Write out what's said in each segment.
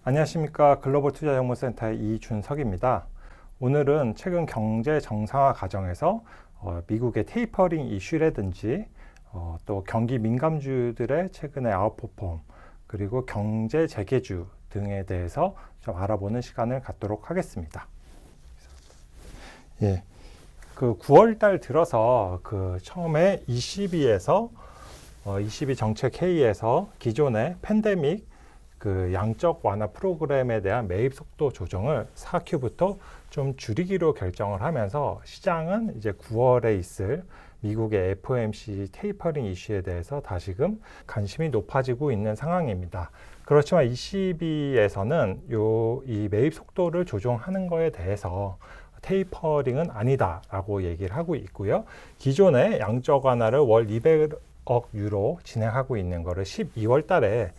안녕하십니까. 글로벌투자정보센터의 이준석입니다. 오늘은 최근 경제 정상화 과정에서 미국의 테이퍼링 이슈라든지 또 경기 민감주들의 최근의 아웃퍼폼 그리고 경제 재개주 등에 대해서 좀 알아보는 시간을 갖도록 하겠습니다. 예, 그 9월 달 들어서 처음에 ECB에서 22 정책 회의에서 기존의 팬데믹 양적 완화 프로그램에 대한 매입 속도 조정을 4Q부터 좀 줄이기로 결정을 하면서 시장은 이제 9월에 있을 미국의 FOMC 테이퍼링 이슈에 대해서 다시금 관심이 높아지고 있는 상황입니다. 그렇지만 ECB에서는 이 매입 속도를 조정하는 거에 대해서 테이퍼링은 아니다라고 얘기를 하고 있고요. 기존의 양적 완화를 월 200억 유로 진행하고 있는 거를 12월 달에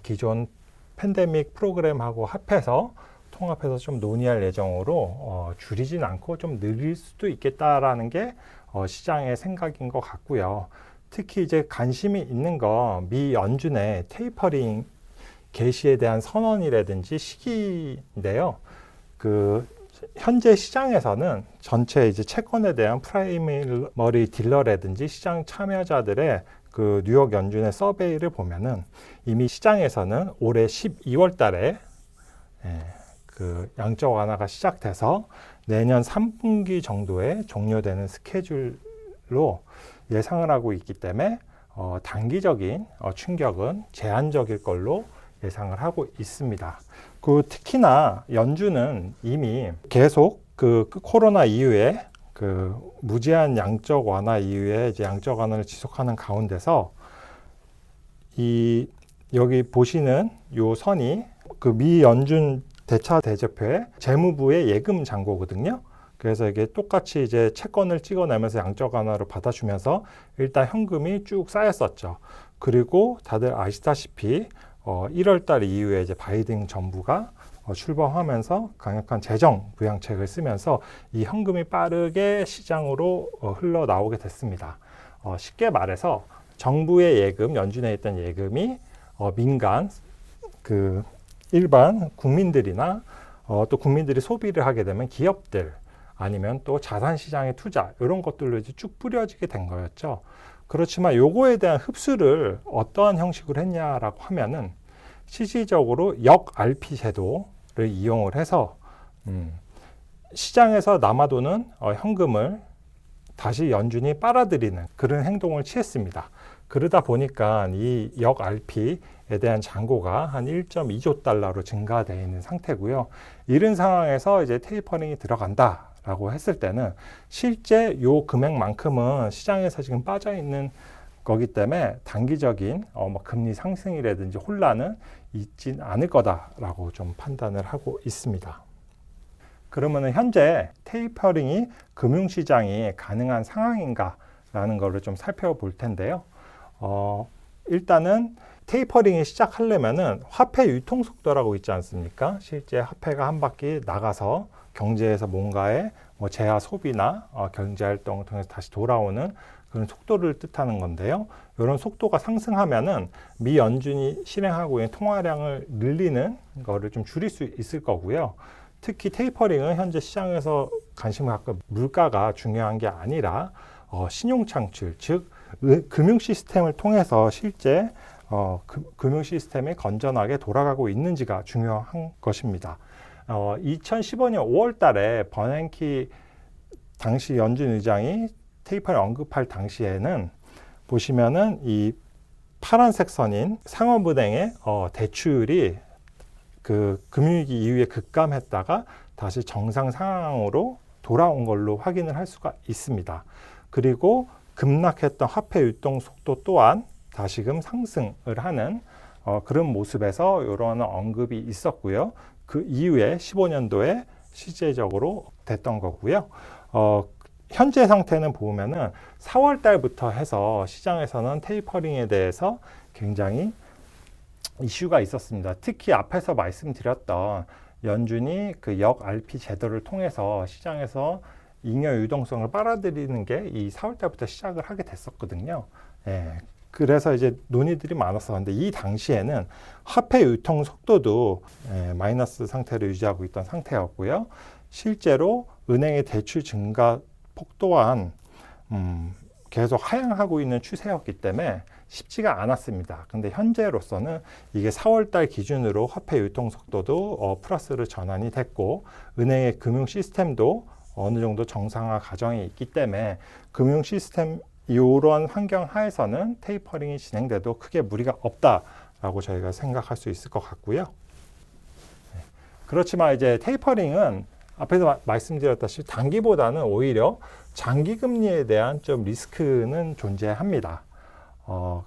기존 팬데믹 프로그램하고 통합해서 좀 논의할 예정으로 줄이진 않고 좀 늘릴 수도 있겠다라는 게 시장의 생각인 것 같고요. 특히 이제 관심이 있는 거 미 연준의 테이퍼링 개시에 대한 선언이라든지 시기인데요. 현재 시장에서는 전체 이제 채권에 대한 프라이머리 딜러라든지 시장 참여자들의 뉴욕 연준의 서베이를 보면은 이미 시장에서는 올해 12월 달에 양적 완화가 시작돼서 내년 3분기 정도에 종료되는 스케줄로 예상을 하고 있기 때문에 단기적인 충격은 제한적일 걸로 예상을 하고 있습니다. 특히나 연준은 이미 계속 코로나 이후에 무제한 양적 완화 이후에 이제 양적 완화를 지속하는 가운데서 여기 보시는 요 선이 미 연준 대차 대조표의 재무부의 예금 잔고거든요. 그래서 이게 똑같이 이제 채권을 찍어내면서 양적 완화를 받아주면서 일단 현금이 쭉 쌓였었죠. 그리고 다들 아시다시피 1월 달 이후에 이제 바이든 정부가 출범하면서 강력한 재정 부양책을 쓰면서 이 현금이 빠르게 시장으로 흘러나오게 됐습니다. 쉽게 말해서 정부의 예금, 연준에 있던 예금이 민간, 일반 국민들이나 또 국민들이 소비를 하게 되면 기업들 아니면 또 자산시장의 투자 이런 것들로 이제 쭉 뿌려지게 된 거였죠. 그렇지만 요거에 대한 흡수를 어떠한 형식으로 했냐라고 하면은 실질적으로 역-RP 제도를 이용을 해서 시장에서 남아도는 현금을 다시 연준이 빨아들이는 그런 행동을 취했습니다. 그러다 보니까 이 역-RP에 대한 잔고가 한 1.2조 달러로 증가되어 있는 상태고요. 이런 상황에서 이제 테이퍼링이 들어간다라고 했을 때는 실제 요 금액만큼은 시장에서 지금 빠져 있는 거기 때문에 단기적인 금리 상승이라든지 혼란은 있진 않을 거다라고 좀 판단을 하고 있습니다. 그러면 현재 테이퍼링이 금융시장이 가능한 상황인가라는 것을 좀 살펴볼 텐데요. 일단은 테이퍼링이 시작하려면은 화폐 유통 속도라고 있지 않습니까? 실제 화폐가 한 바퀴 나가서 경제에서 뭔가의 재화 소비나 경제 활동을 통해서 다시 돌아오는 그런 속도를 뜻하는 건데요. 이런 속도가 상승하면은 미 연준이 실행하고 있는 통화량을 늘리는 거를 좀 줄일 수 있을 거고요. 특히 테이퍼링은 현재 시장에서 관심을 갖고 물가가 중요한 게 아니라 신용 창출, 즉 금융 시스템을 통해서 실제 금융 시스템이 건전하게 돌아가고 있는지가 중요한 것입니다. 2015년 5월 달에 버냉키 당시 연준 의장이 테이퍼를 언급할 당시에는 보시면은 이 파란색 선인 상업은행의 대출이 금융위기 이후에 급감했다가 다시 정상 상황으로 돌아온 걸로 확인을 할 수가 있습니다. 그리고 급락했던 화폐 유동 속도 또한 다시금 상승을 하는 그런 모습에서 이런 언급이 있었고요. 그 이후에 15년도에 실제적으로 됐던 거고요. 현재 상태는 보면은 4월 달부터 해서 시장에서는 테이퍼링에 대해서 굉장히 이슈가 있었습니다. 특히 앞에서 말씀드렸던 연준이 역-RP 제도를 통해서 시장에서 잉여 유동성을 빨아들이는 게 이 4월 달부터 시작을 하게 됐었거든요. 그래서 이제 논의들이 많았었는데 이 당시에는 화폐 유통 속도도 마이너스 상태를 유지하고 있던 상태였고요. 실제로 은행의 대출 증가 폭 또한 계속 하향하고 있는 추세였기 때문에 쉽지가 않았습니다. 근데 현재로서는 이게 4월 달 기준으로 화폐 유통 속도도 플러스로 전환이 됐고 은행의 금융 시스템도 어느 정도 정상화 과정에 있기 때문에 금융 시스템 이런 환경 하에서는 테이퍼링이 진행돼도 크게 무리가 없다라고 저희가 생각할 수 있을 것 같고요. 그렇지만 이제 테이퍼링은 앞에서 말씀드렸다시피 단기보다는 오히려 장기 금리에 대한 좀 리스크는 존재합니다.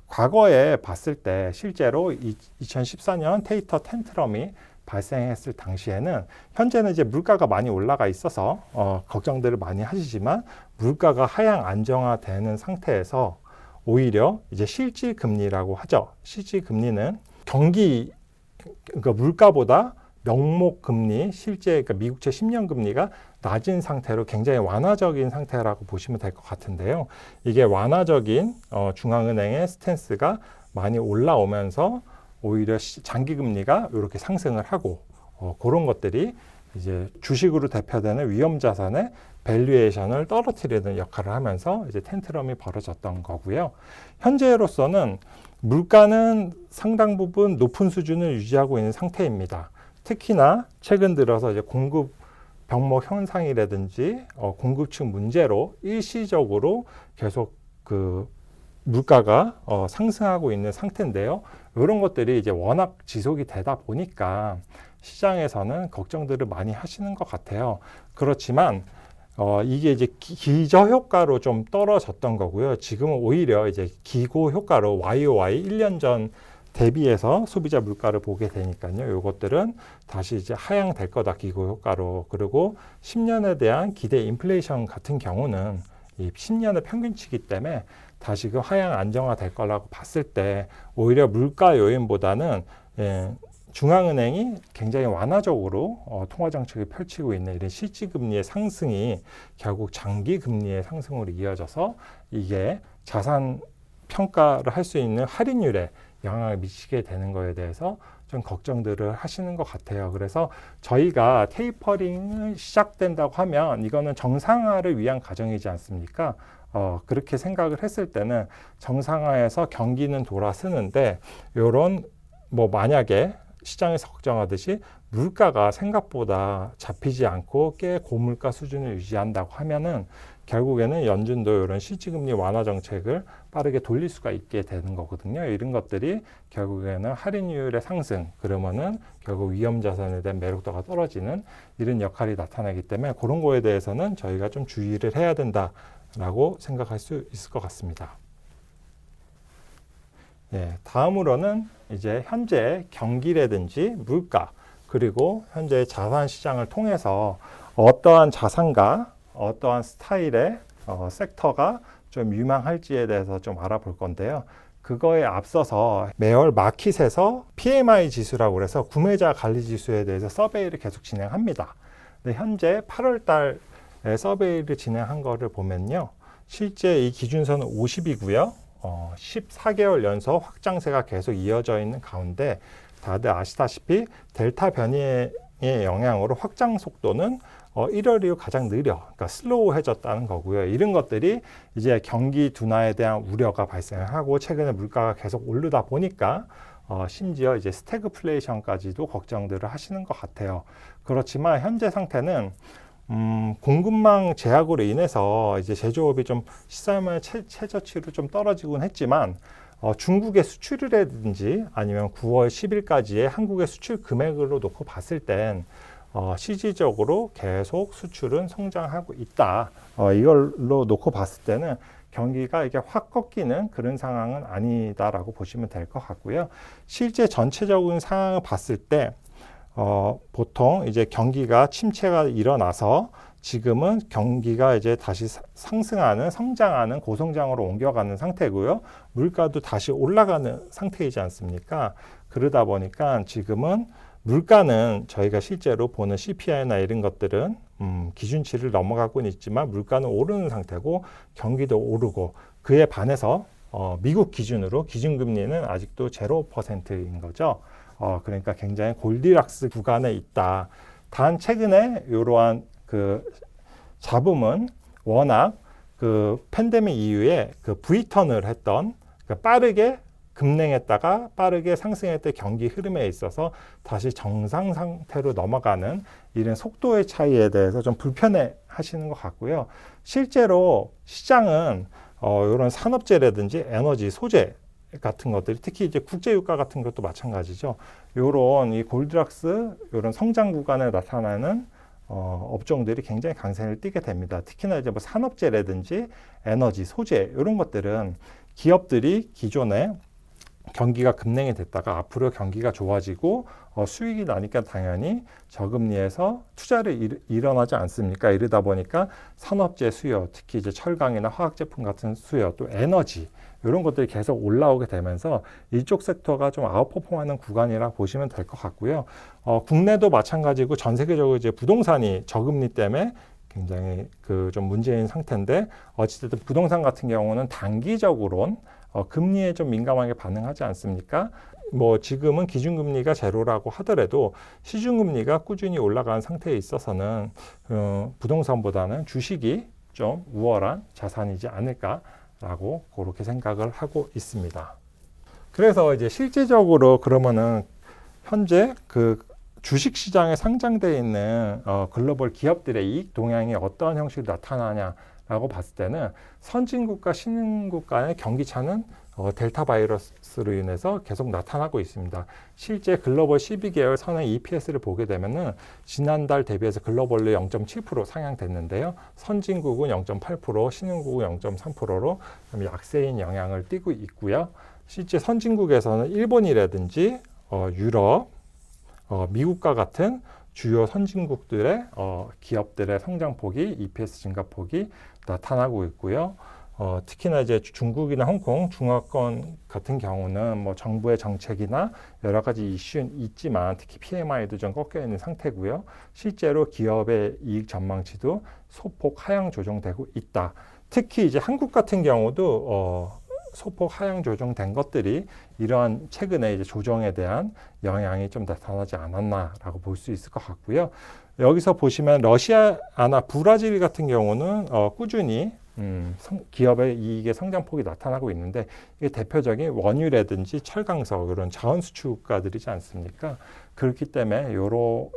과거에 봤을 때 실제로 2014년 테이터 텐트럼이 발생했을 당시에는 현재는 이제 물가가 많이 올라가 있어서 걱정들을 많이 하시지만 물가가 하향 안정화되는 상태에서 오히려 이제 실질 금리라고 하죠. 실질 금리는 그러니까 물가보다 명목 금리, 실제 그러니까 미국채 10년 금리가 낮은 상태로 굉장히 완화적인 상태라고 보시면 될 것 같은데요. 이게 완화적인 중앙은행의 스탠스가 많이 올라오면서 오히려 장기 금리가 이렇게 상승을 하고 그런 것들이 이제 주식으로 대표되는 위험 자산의 밸류에이션을 떨어뜨리는 역할을 하면서 이제 텐트럼이 벌어졌던 거고요. 현재로서는 물가는 상당 부분 높은 수준을 유지하고 있는 상태입니다. 특히나 최근 들어서 이제 공급 병목 현상이라든지 공급층 문제로 일시적으로 계속 그 물가가 상승하고 있는 상태인데요. 이런 것들이 이제 워낙 지속이 되다 보니까 시장에서는 걱정들을 많이 하시는 것 같아요. 그렇지만 이게 이제 기저 효과로 좀 떨어졌던 거고요. 지금은 오히려 이제 기고 효과로 YOY 1년 전 대비해서 소비자 물가를 보게 되니까요. 이것들은 다시 이제 하향될 거다 기고 효과로. 그리고 10년에 대한 기대 인플레이션 같은 경우는 이 10년의 평균치기 때문에 다시금 하향 안정화될 거라고 봤을 때 오히려 물가 요인보다는 중앙은행이 굉장히 완화적으로 통화 정책을 펼치고 있는 이런 실질금리의 상승이 결국 장기 금리의 상승으로 이어져서 이게 자산 평가를 할 수 있는 할인율에 영향을 미치게 되는 거에 대해서 좀 걱정들을 하시는 것 같아요. 그래서 저희가 테이퍼링이 시작된다고 하면 이거는 정상화를 위한 과정이지 않습니까? 그렇게 생각을 했을 때는 정상화에서 경기는 돌아서는데 요런 만약에 시장에서 걱정하듯이 물가가 생각보다 잡히지 않고 꽤 고물가 수준을 유지한다고 하면은 결국에는 연준도 이런 실질금리 완화 정책을 빠르게 돌릴 수가 있게 되는 거거든요. 이런 것들이 결국에는 할인율의 상승, 그러면은 결국 위험 자산에 대한 매력도가 떨어지는 이런 역할이 나타나기 때문에 그런 거에 대해서는 저희가 좀 주의를 해야 된다라고 생각할 수 있을 것 같습니다. 다음으로는 이제 현재 경기라든지 물가 그리고 현재 자산 시장을 통해서 어떠한 자산과 어떠한 스타일의 섹터가 좀 유망할지에 대해서 좀 알아볼 건데요. 그거에 앞서서 매월 마켓에서 PMI 지수라고 그래서 구매자 관리 지수에 대해서 서베이를 계속 진행합니다. 근데 현재 8월 달에 서베이를 진행한 거를 보면요. 실제 이 기준선은 50이고요. 14개월 연속 확장세가 계속 이어져 있는 가운데 다들 아시다시피 델타 변이의 영향으로 확장 속도는 1월 이후 가장 느려, 그러니까 슬로우해졌다는 거고요. 이런 것들이 이제 경기 둔화에 대한 우려가 발생하고 최근에 물가가 계속 오르다 보니까 심지어 이제 스태그플레이션까지도 걱정들을 하시는 것 같아요. 그렇지만 현재 상태는 공급망 제약으로 인해서 이제 제조업이 좀 시장의 최저치로 좀 떨어지곤 했지만 중국의 수출이라든지 아니면 9월 10일까지의 한국의 수출 금액으로 놓고 봤을 땐 실질적으로 계속 수출은 성장하고 있다. 이걸로 놓고 봤을 때는 경기가 이게 확 꺾이는 그런 상황은 아니다라고 보시면 될 것 같고요. 실제 전체적인 상황을 봤을 때 보통 이제 경기가 침체가 일어나서 지금은 경기가 이제 다시 상승하는, 성장하는 고성장으로 옮겨가는 상태고요. 물가도 다시 올라가는 상태이지 않습니까? 그러다 보니까 지금은 물가는 저희가 실제로 보는 CPI나 이런 것들은 기준치를 넘어가고는 있지만 물가는 오르는 상태고 경기도 오르고 그에 반해서 미국 기준으로 기준금리는 아직도 0%인 거죠. 그러니까 굉장히 골디락스 구간에 있다. 단 최근에 이러한 그 잡음은 워낙 그 팬데믹 이후에 그 V턴을 했던 빠르게 급냉했다가 빠르게 상승했던 경기 흐름에 있어서 다시 정상 상태로 넘어가는 이런 속도의 차이에 대해서 좀 불편해 하시는 것 같고요. 실제로 시장은 이런 산업재라든지 에너지, 소재 같은 것들이 특히 이제 국제유가 같은 것도 마찬가지죠. 이런 이 골디락스, 이런 성장 구간에 나타나는 업종들이 굉장히 강세를 띠게 됩니다. 특히나 이제 뭐 산업재라든지 에너지, 소재 이런 것들은 기업들이 기존에 경기가 급냉이 됐다가 앞으로 경기가 좋아지고 수익이 나니까 당연히 저금리에서 투자를 일어나지 않습니까? 이러다 보니까 산업재 수요, 특히 이제 철강이나 화학 제품 같은 수요, 또 에너지 이런 것들이 계속 올라오게 되면서 이쪽 섹터가 좀 아웃퍼폼하는 구간이라 보시면 될 것 같고요. 국내도 마찬가지고 전 세계적으로 이제 부동산이 저금리 때문에 굉장히 그 좀 문제인 상태인데 어찌됐든 부동산 같은 경우는 단기적으로는 금리에 좀 민감하게 반응하지 않습니까? 뭐 지금은 기준금리가 제로라고 하더라도 시중금리가 꾸준히 올라가는 상태에 있어서는 부동산보다는 주식이 좀 우월한 자산이지 않을까라고 그렇게 생각을 하고 있습니다. 그래서 이제 실제적으로 그러면은 현재 그 주식시장에 상장되어 있는 글로벌 기업들의 이익 동향이 어떠한 형식으로 나타나냐라고 봤을 때는 선진국과 신흥국 간의 경기차는 델타 바이러스로 인해서 계속 나타나고 있습니다. 실제 글로벌 12개월 선의 EPS를 보게 되면은 지난달 대비해서 글로벌로 0.7% 상향됐는데요. 선진국은 0.8%, 신흥국은 0.3%로 약세인 영향을 띠고 있고요. 실제 선진국에서는 일본이라든지 유럽, 미국과 같은 주요 선진국들의 기업들의 성장폭이 EPS 증가폭이 나타나고 있고요. 특히나 이제 중국이나 홍콩, 중화권 같은 경우는 뭐 정부의 정책이나 여러 가지 이슈는 있지만 특히 PMI도 좀 꺾여 있는 상태고요. 실제로 기업의 이익 전망치도 소폭 하향 조정되고 있다. 특히 이제 한국 같은 경우도 소폭 하향 조정된 것들이 이러한 최근에 이제 조정에 대한 영향이 좀 나타나지 않았나라고 볼 수 있을 것 같고요. 여기서 보시면 러시아나 브라질 같은 경우는 꾸준히 기업의 이익의 성장폭이 나타나고 있는데 이게 대표적인 원유라든지 철강석 이런 자원 수출 국가들이지 않습니까? 그렇기 때문에 이런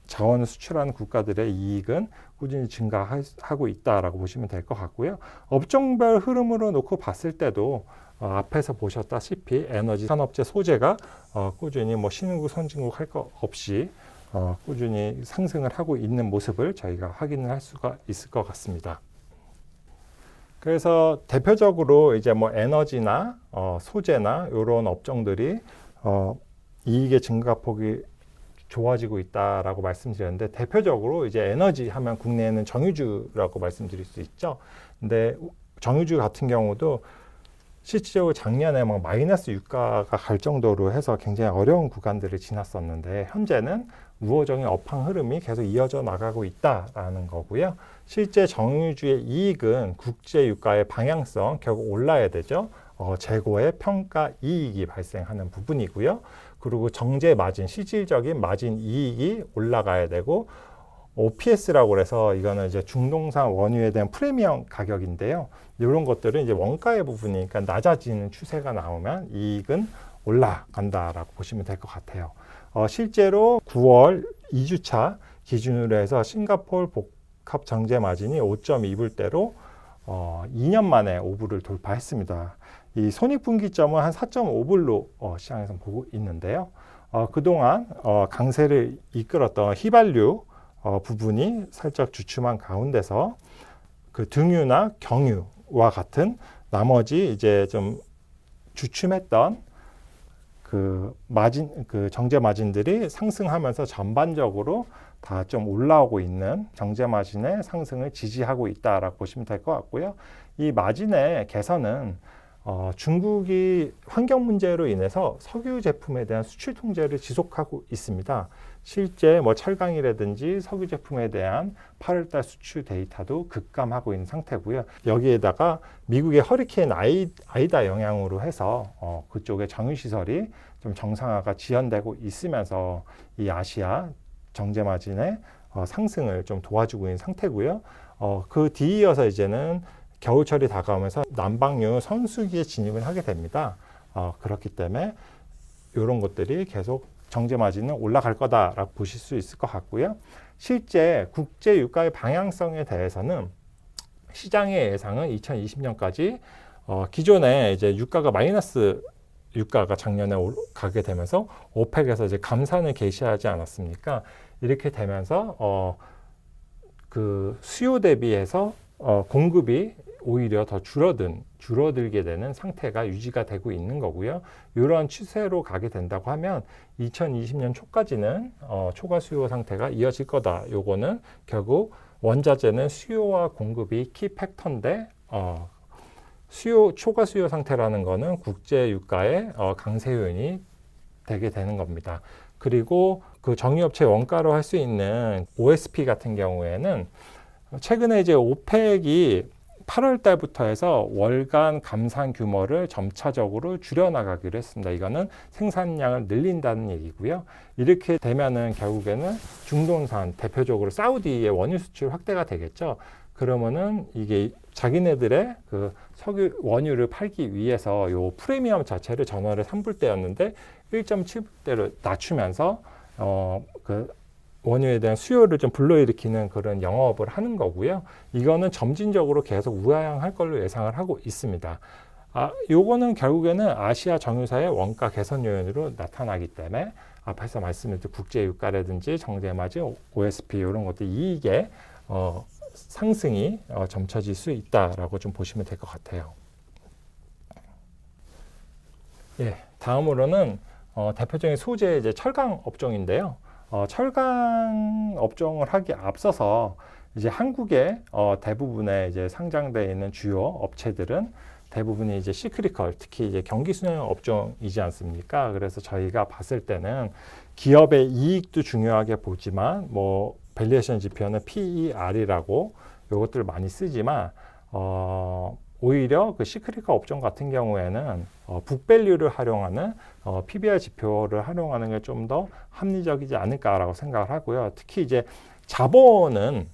자원을 수출하는 국가들의 이익은 꾸준히 증가하고 있다라고 보시면 될 것 같고요. 업종별 흐름으로 놓고 봤을 때도 앞에서 보셨다시피 에너지, 산업재, 소재가 꾸준히 뭐 신흥국, 선진국 할 것 없이 꾸준히 상승을 하고 있는 모습을 저희가 확인을 할 수가 있을 것 같습니다. 그래서 대표적으로 이제 뭐 에너지나 소재나 이런 업종들이 이익의 증가폭이 좋아지고 있다라고 말씀드렸는데 대표적으로 이제 에너지 하면 국내에는 정유주라고 말씀드릴 수 있죠. 근데 정유주 같은 경우도 실질적으로 작년에 막 마이너스 유가가 갈 정도로 해서 굉장히 어려운 구간들을 지났었는데 현재는 우호적인 업황 흐름이 계속 이어져 나가고 있다라는 거고요. 실제 정유주의 이익은 국제 유가의 방향성 결국 올라야 되죠. 재고의 평가 이익이 발생하는 부분이고요. 그리고 정제 마진, 실질적인 마진 이익이 올라가야 되고 OPS라고 해서 이거는 이제 중동산 원유에 대한 프리미엄 가격인데요. 이런 것들은 이제 원가의 부분이니까 낮아지는 추세가 나오면 이익은 올라간다라고 보시면 될 것 같아요. 실제로 9월 2주차 기준으로 해서 싱가포르 복합 정제 마진이 5.2불대로 2년 만에 5불을 돌파했습니다. 이 손익분기점은 한 4.5불로 시장에서 보고 있는데요. 그동안 강세를 이끌었던 휘발유 부분이 살짝 주춤한 가운데서 그 등유나 경유와 같은 나머지 이제 좀 주춤했던 그 마진, 그 정제 마진들이 상승하면서 전반적으로 다 좀 올라오고 있는 정제 마진의 상승을 지지하고 있다라고 보시면 될 것 같고요. 이 마진의 개선은 중국이 환경 문제로 인해서 석유 제품에 대한 수출 통제를 지속하고 있습니다. 실제 뭐 철강이라든지 석유 제품에 대한 8월달 수출 데이터도 급감하고 있는 상태고요. 여기에다가 미국의 허리케인 아이다 영향으로 해서 그쪽의 정유시설이 좀 정상화가 지연되고 있으면서 이 아시아 정제마진의 상승을 좀 도와주고 있는 상태고요. 그 뒤이어서 이제는 겨울철이 다가오면서 난방유 선수기에 진입을 하게 됩니다. 그렇기 때문에 이런 것들이 계속 정제 마진은 올라갈 거다라고 보실 수 있을 것 같고요. 실제 국제 유가의 방향성에 대해서는 시장의 예상은 2020년까지 기존에 이제 유가가 마이너스 유가가 작년에 가게 되면서 오펙에서 이제 감산을 개시하지 않았습니까? 이렇게 되면서 그 수요 대비해서 공급이 오히려 더 줄어들게 되는 상태가 유지가 되고 있는 거고요. 이러한 추세로 가게 된다고 하면 2020년 초까지는 초과 수요 상태가 이어질 거다. 요거는 결국 원자재는 수요와 공급이 키 팩터인데 초과 수요 상태라는 거는 국제 유가의 강세 요인이 되게 되는 겁니다. 그리고 그 정유업체 원가로 할 수 있는 OSP 같은 경우에는 최근에 이제 오펙이 8월 달부터 해서 월간 감산 규모를 점차적으로 줄여나가기로 했습니다. 이거는 생산량을 늘린다는 얘기고요. 이렇게 되면은 결국에는 중동산, 대표적으로 사우디의 원유 수출 확대가 되겠죠. 그러면은 이게 자기네들의 그 석유 원유를 팔기 위해서 요 프리미엄 자체를 전월에 3불대였는데 1.7불대로 낮추면서 그 원유에 대한 수요를 좀 불러일으키는 그런 영업을 하는 거고요. 이거는 점진적으로 계속 우하향할 걸로 예상을 하고 있습니다. 요거는 결국에는 아시아 정유사의 원가 개선 요인으로 나타나기 때문에 앞에서 말씀드린 국제 유가라든지 정제마진, OSP 이런 것들 이익의 상승이 점쳐질 수 있다라고 좀 보시면 될 것 같아요. 예, 다음으로는 대표적인 소재 이제 철강 업종인데요. 철강 업종을 하기에 앞서서 이제 한국의 대부분의 이제 상장되어 있는 주요 업체들은 대부분이 이제 시크리컬, 특히 이제 경기 순환 업종이지 않습니까? 그래서 저희가 봤을 때는 기업의 이익도 중요하게 보지만 뭐 밸류에이션 지표는 PER이라고 요것들을 많이 쓰지만 오히려 그 시크리컬 업종 같은 경우에는 북밸류를 활용하는 PBR 지표를 활용하는 게 좀 더 합리적이지 않을까라고 생각을 하고요. 특히 이제 자본은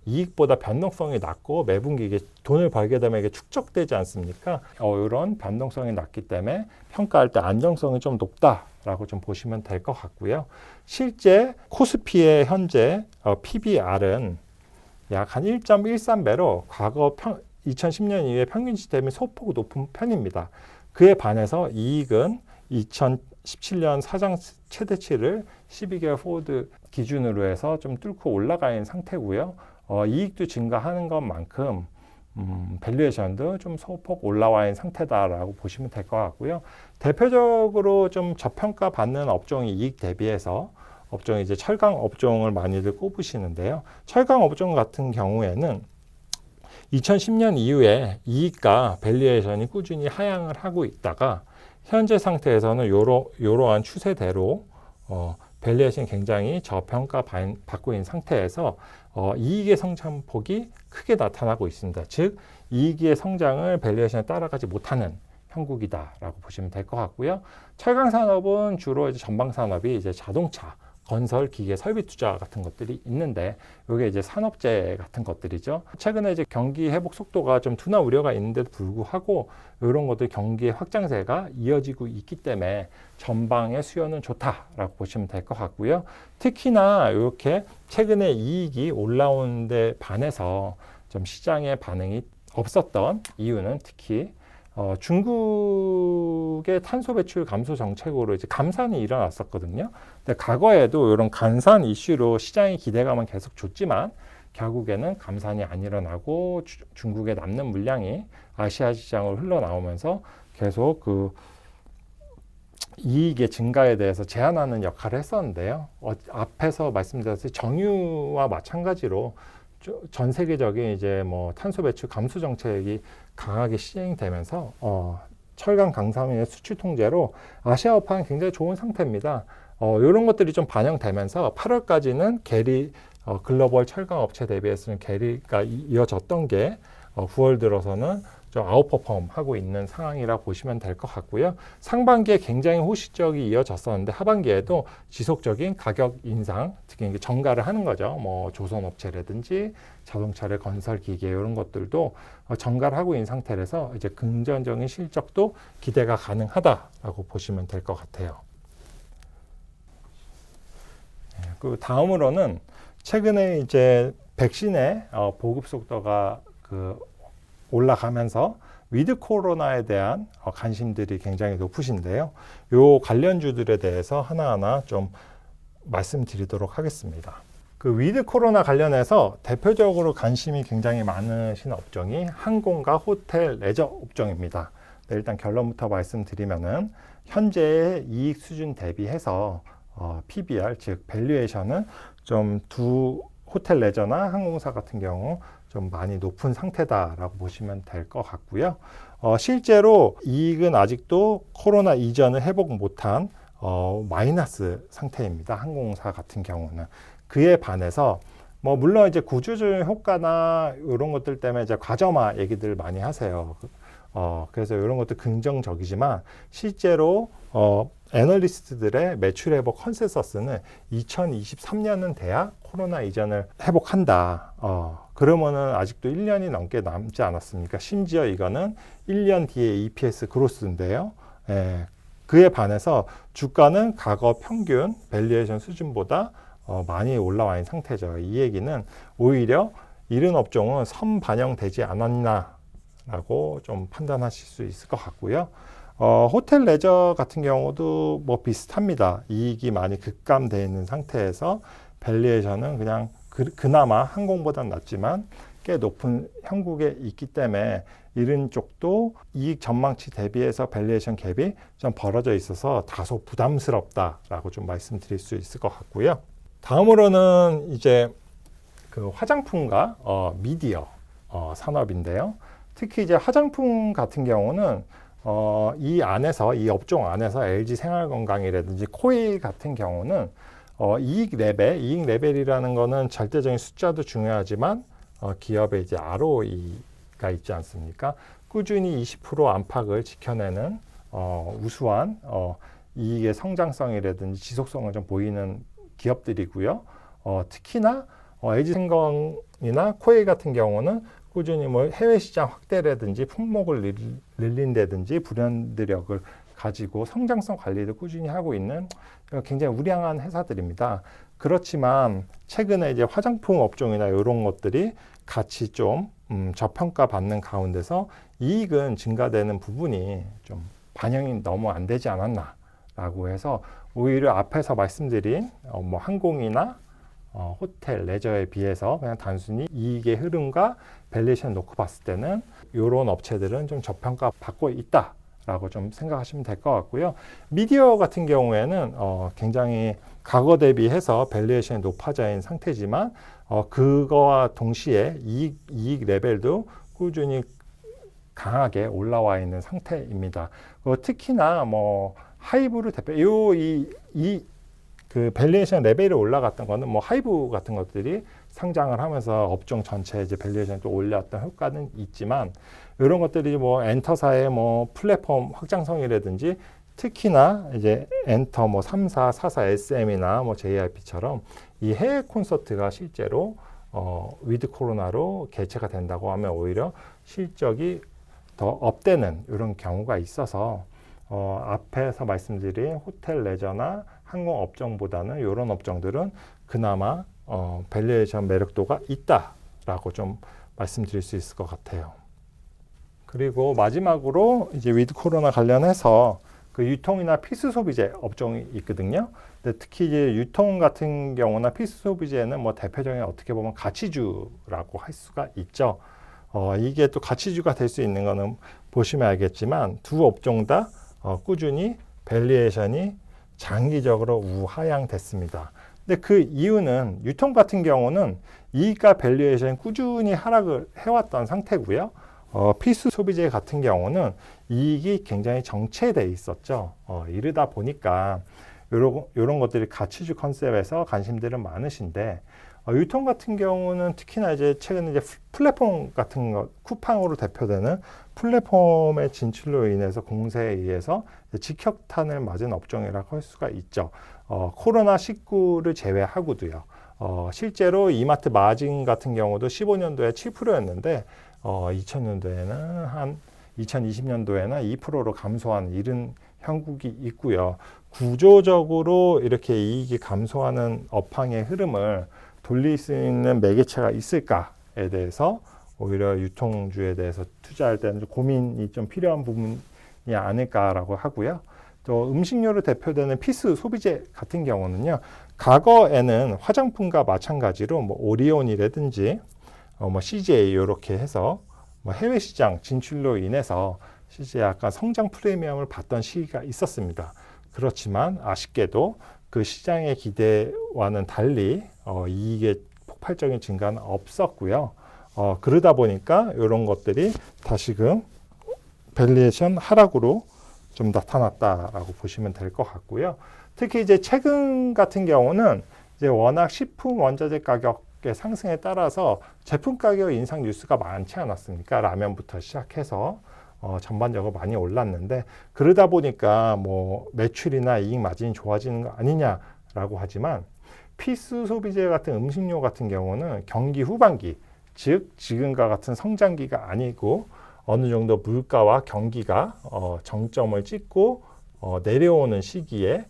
이익보다 변동성이 낮고 매분기 이게 돈을 벌게 되면 이게 축적되지 않습니까? 이런 변동성이 낮기 때문에 평가할 때 안정성이 좀 높다라고 좀 보시면 될 것 같고요. 실제 코스피의 현재 PBR은 약 한 1.13배로 과거 2010년 이후에 평균치 대비 소폭 높은 편입니다. 그에 반해서 이익은 2017년 사상 최대치를 12개월 포워드 기준으로 해서 좀 뚫고 올라가 있는 상태고요. 이익도 증가하는 것만큼 밸류에이션도 좀 소폭 올라와 있는 상태다라고 보시면 될 것 같고요. 대표적으로 좀 저평가 받는 업종이 이익 대비해서 업종이 이제 철강 업종을 많이들 꼽으시는데요. 철강 업종 같은 경우에는 2010년 이후에 이익과 밸류에이션이 꾸준히 하향을 하고 있다가 현재 상태에서는 이러한 추세대로 밸류에이션이 굉장히 저평가 받고 있는 상태에서 이익의 성장폭이 크게 나타나고 있습니다. 즉 이익의 성장을 밸류에이션에 따라가지 못하는 형국이다라고 보시면 될 것 같고요. 철강 산업은 주로 이제 전방 산업이 이제 자동차, 건설, 기계, 설비 투자 같은 것들이 있는데 이게 이제 산업재 같은 것들이죠. 최근에 이제 경기 회복 속도가 좀 둔화 우려가 있는데도 불구하고 이런 것들 경기의 확장세가 이어지고 있기 때문에 전방의 수요는 좋다라고 보시면 될 것 같고요. 특히나 이렇게 최근에 이익이 올라오는 데 반해서 좀 시장의 반응이 없었던 이유는 특히 중국의 탄소 배출 감소 정책으로 이제 감산이 일어났었거든요. 근데 과거에도 이런 감산 이슈로 시장의 기대감은 계속 줬지만 결국에는 감산이 안 일어나고 중국에 남는 물량이 아시아 시장으로 흘러나오면서 계속 그 이익의 증가에 대해서 제한하는 역할을 했었는데요. 앞에서 말씀드렸듯이 정유와 마찬가지로 전 세계적인 이제 뭐 탄소 배출 감수 정책이 강하게 시행되면서 철강 강산의 수출 통제로 아시아업황이 굉장히 좋은 상태입니다. 이런 것들이 좀 반영되면서 8월까지는 게리 글로벌 철강 업체 대비해서는 게리가 이어졌던 게 9월 들어서는 좀 아웃퍼폼 하고 있는 상황이라 보시면 될 것 같고요. 상반기에 굉장히 호시적이 이어졌었는데 하반기에도 지속적인 가격 인상, 특히 이게 정가를 하는 거죠. 뭐 조선업체라든지 자동차의 건설 기계 이런 것들도 정가를 하고 있는 상태라서 이제 긍정적인 실적도 기대가 가능하다라고 보시면 될 것 같아요. 그 다음으로는 최근에 이제 백신의 보급 속도가 올라가면서 위드 코로나에 대한 관심들이 굉장히 높으신데요. 요 관련주들에 대해서 하나하나 좀 말씀드리도록 하겠습니다. 그 위드 코로나 관련해서 대표적으로 관심이 굉장히 많으신 업종이 항공과 호텔, 레저 업종입니다. 네, 일단 결론부터 말씀드리면은 현재의 이익 수준 대비해서 PBR, 즉 밸류에이션은 좀 두 호텔 레저나 항공사 같은 경우 좀 많이 높은 상태다라고 보시면 될 것 같고요. 실제로 이익은 아직도 코로나 이전을 회복 못한 마이너스 상태입니다. 항공사 같은 경우는. 그에 반해서 뭐 물론 이제 구조조정 효과나 이런 것들 때문에 이제 과점화 얘기들 많이 하세요. 그래서 이런 것도 긍정적이지만 실제로 애널리스트들의 매출 회복 컨센서스는 2023년은 돼야 코로나 이전을 회복한다. 그러면은 아직도 1년이 넘게 남지 않았습니까? 심지어 이거는 1년 뒤에 EPS 그로스인데요. 그에 반해서 주가는 과거 평균 밸류에이션 수준보다 많이 올라와 있는 상태죠. 이 얘기는 오히려 이런 업종은 선반영되지 않았나라고 좀 판단하실 수 있을 것 같고요. 호텔 레저 같은 경우도 뭐 비슷합니다. 이익이 많이 급감되어 있는 상태에서 밸류에이션은 그냥 그나마 항공보다는 낮지만 꽤 높은 형국에 있기 때문에 이런 쪽도 이익 전망치 대비해서 밸류에이션 갭이 좀 벌어져 있어서 다소 부담스럽다라고 좀 말씀드릴 수 있을 것 같고요. 다음으로는 이제 그 화장품과 미디어 산업인데요. 특히 이제 화장품 같은 경우는 이 안에서 이 업종 안에서 LG 생활건강이라든지 코일 같은 경우는 이익 레벨이라는 거는 절대적인 숫자도 중요하지만 기업의 이제 ROE가 있지 않습니까? 꾸준히 20% 안팎을 지켜내는 우수한 이익의 성장성이라든지 지속성을 좀 보이는 기업들이고요. 특히나 LG 생건이나 코일 같은 경우는 꾸준히 뭐 해외 시장 확대라든지 품목을 늘린다든지 브랜드력을 가지고 성장성 관리를 꾸준히 하고 있는 굉장히 우량한 회사들입니다. 그렇지만 최근에 이제 화장품 업종이나 이런 것들이 같이 좀 저평가 받는 가운데서 이익은 증가되는 부분이 좀 반영이 너무 안 되지 않았나라고 해서 오히려 앞에서 말씀드린 뭐 항공이나 호텔, 레저에 비해서 그냥 단순히 이익의 흐름과 밸류에이션 놓고 봤을 때는 이런 업체들은 좀 저평가 받고 있다라고 좀 생각하시면 될 것 같고요. 미디어 같은 경우에는 굉장히 과거 대비해서 밸류에이션이 높아져 있는 상태지만 그거와 동시에 이익 레벨도 꾸준히 강하게 올라와 있는 상태입니다. 특히나 뭐 하이브를 그 밸류에이션 레벨이 올라갔던 거는 뭐 하이브 같은 것들이 상장을 하면서 업종 전체 이제 밸류에이션이 또 올렸던 효과는 있지만 이런 것들이 뭐 엔터사의 뭐 플랫폼 확장성이라든지 특히나 이제 엔터 뭐 3사, 4사 SM이나 뭐 JYP처럼 이 해외 콘서트가 실제로 위드 코로나로 개최가 된다고 하면 오히려 실적이 더 업되는 이런 경우가 있어서 앞에서 말씀드린 호텔 레저나 항공 업종보다는 이런 업종들은 그나마 밸류에이션 매력도가 있다라고 좀 말씀드릴 수 있을 것 같아요. 그리고 마지막으로 이제 위드 코로나 관련해서 그 유통이나 필수 소비재 업종이 있거든요. 근데 특히 이제 유통 같은 경우나 필수 소비재는 뭐 대표적인 어떻게 보면 가치주라고 할 수가 있죠. 이게 또 가치주가 될 수 있는 거는 보시면 알겠지만 두 업종 다 꾸준히 밸류에이션이 장기적으로 우하향 됐습니다. 근데 그 이유는 유통 같은 경우는 이익과 밸류에이션이 꾸준히 하락을 해왔던 상태고요. 필수 소비재 같은 경우는 이익이 굉장히 정체돼 있었죠. 이러다 보니까 이런 것들이 가치주 컨셉에서 관심들은 많으신데, 유통 같은 경우는 특히나 이제 최근에 이제 플랫폼 같은 거, 쿠팡으로 대표되는 플랫폼의 진출로 인해서 공세에 의해서 직격탄을 맞은 업종이라고 할 수가 있죠. 코로나19를 제외하고도요. 실제로 이마트 마진 같은 경우도 15년도에 7%였는데 2020년도에는 2%로 감소한 이런 형국이 있고요. 구조적으로 이렇게 이익이 감소하는 업황의 흐름을 돌릴 수 있는 매개체가 있을까에 대해서 오히려 유통주에 대해서 투자할 때는 좀 고민이 좀 필요한 부분이 아닐까라고 하고요. 또 음식료로 대표되는 필수 소비재 같은 경우는요. 과거에는 화장품과 마찬가지로 뭐 오리온이라든지 뭐 CJ 이렇게 해서 뭐 해외 시장 진출로 인해서 실제 약간 성장 프리미엄을 받던 시기가 있었습니다. 그렇지만 아쉽게도 그 시장의 기대와는 달리 이익의 폭발적인 증가는 없었고요. 그러다 보니까 이런 것들이 다시금 밸류에이션 하락으로 좀 나타났다라고 보시면 될 것 같고요. 특히 이제 최근 같은 경우는 이제 워낙 식품 원자재 가격의 상승에 따라서 제품 가격 인상 뉴스가 많지 않았습니까? 라면부터 시작해서 전반적으로 많이 올랐는데, 그러다 보니까 뭐 매출이나 이익 마진이 좋아지는 거 아니냐라고 하지만, 필수 소비재 같은 음식료 같은 경우는 경기 후반기, 즉 지금과 같은 성장기가 아니고 어느 정도 물가와 경기가 정점을 찍고 내려오는 시기에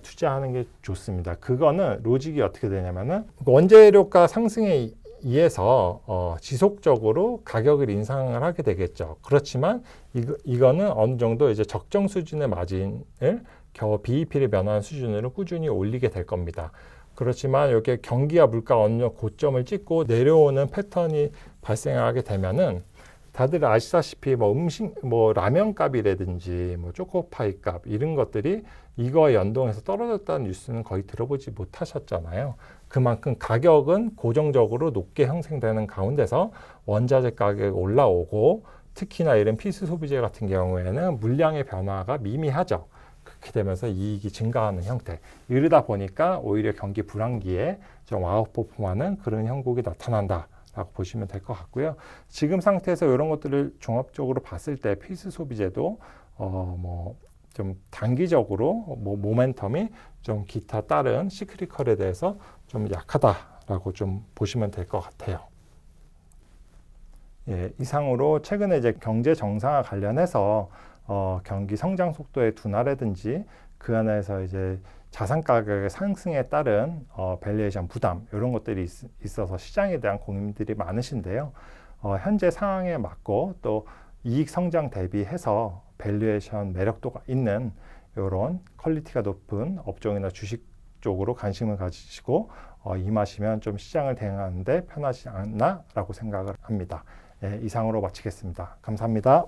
투자하는 게 좋습니다. 그거는 로직이 어떻게 되냐면은 원재료가 상승에 의해서 지속적으로 가격을 인상을 하게 되겠죠. 그렇지만 이거는 어느 정도 이제 적정 수준의 마진을 겨우 BEP를 면하는 수준으로 꾸준히 올리게 될 겁니다. 그렇지만 이렇게 경기와 물가가 어느 정도 고점을 찍고 내려오는 패턴이 발생하게 되면은 다들 아시다시피 뭐 라면 값이라든지 뭐 초코파이 값 이런 것들이 이거에 연동해서 떨어졌다는 뉴스는 거의 들어보지 못하셨잖아요. 그만큼 가격은 고정적으로 높게 형성되는 가운데서 원자재 가격이 올라오고, 특히나 이런 필수 소비재 같은 경우에는 물량의 변화가 미미하죠. 그렇게 되면서 이익이 증가하는 형태. 이러다 보니까 오히려 경기 불황기에 좀 아웃퍼폼하는 그런 형국이 나타난다 라고 보시면 될 것 같고요. 지금 상태에서 이런 것들을 종합적으로 봤을 때 필수 소비재도 뭐 좀 단기적으로 뭐 모멘텀이 좀 기타 다른 시크리컬에 대해서 좀 약하다라고 좀 보시면 될 것 같아요. 예, 이상으로 최근에 이제 경제 정상화 관련해서 경기 성장 속도의 둔화라든지 그 안에서 이제 자산 가격의 상승에 따른 밸류에이션 부담 이런 것들이 있어서 시장에 대한 고민들이 많으신데요. 현재 상황에 맞고 또 이익 성장 대비해서 밸류에이션 매력도가 있는 이런 퀄리티가 높은 업종이나 주식 쪽으로 관심을 가지시고 임하시면 좀 시장을 대응하는 데 편하지 않나라고 생각을 합니다. 예, 이상으로 마치겠습니다. 감사합니다.